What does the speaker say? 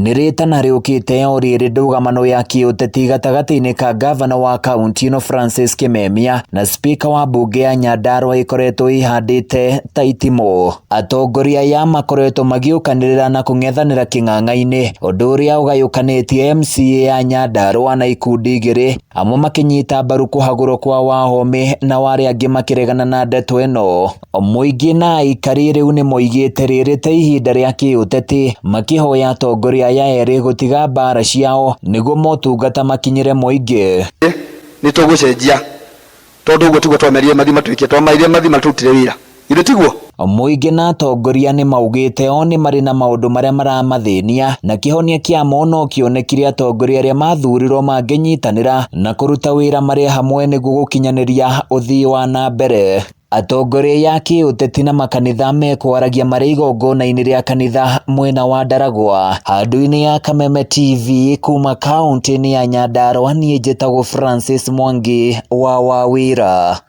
nĩrĩtana rĩũkĩte o rĩrĩ ndũgamano ya kĩũteti gatagatĩ-inĩ ka gavana wa kaunti ĩno Francis Kimemia na spika wa mbunge ya Nyandarua ĩkoretwo ihandĩte ta itimũ. Atongoria aya makoretwo magĩũkanĩrĩra na kũng'ethanĩra kĩng'ang'a-inĩ, ũndũ ũrĩa ũgayũkanĩtie MCA ya Nyandarua na ikundi igĩrĩ, amwe makĩnyita mbaru kũhagũrwo kwa Wahome na arĩa angĩ makĩregana na ndeto ĩno. Mũingĩ na aikari rĩu nĩmoigĩte rĩrĩ ta ihinda rĩa kĩũteti, makĩhoya atongoria aya erĩ gũtiga mbara ciao nĩguo motungata makinyĩre mũingĩ. Nĩtũgũcenjia tondũ ũguo tiguo twamerire mathi matuĩke twamarire mathi matutire wĩra githĩ tiguo. Mũingĩ na atongoria nĩmaugĩte o nĩ marĩ na maũndũ marĩa maramathĩnia na kĩhonia kĩa mo no kĩonekire atongoria arĩa mathurirwo mangĩnyitanĩra na kũruta wĩra marĩ hamwe nĩguo gũkinyanĩria ũthii wa na mbere. Atongoria ya kĩũteti na makanitha mekwaragia marĩ igongona-inĩ rĩa kanitha mwena wa Ndaragwa. Handũ-inĩ ya Kameme TV kuma kaunti-inĩ ya Nyandarua, niĩ njĩtagwo Francis Mwangi wa Wawira.